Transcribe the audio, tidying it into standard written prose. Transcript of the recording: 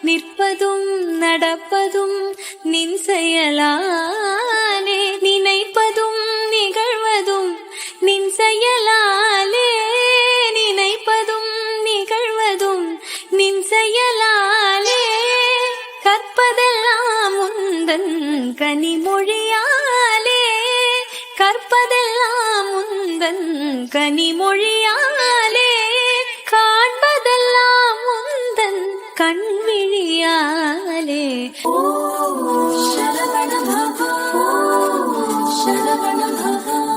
நிற்பதும் நடப்பதும் நின் செயலாலே, நினைப்பதும் நிகழ்வதும் நின் செயலாலே, நினைப்பதும் நிகழ்வதும் நின் செயலாலே, கற்பதெல்லாம் உந்தன் கனிமொழியாலே, கற்பதெல்லாம் உந்தன் கனிமொழியாலே, காண்பதெல்லாம் உந்தன் கண்விழியாலே. ஓம் சரவண பவ, ஓம் சரவண பவ.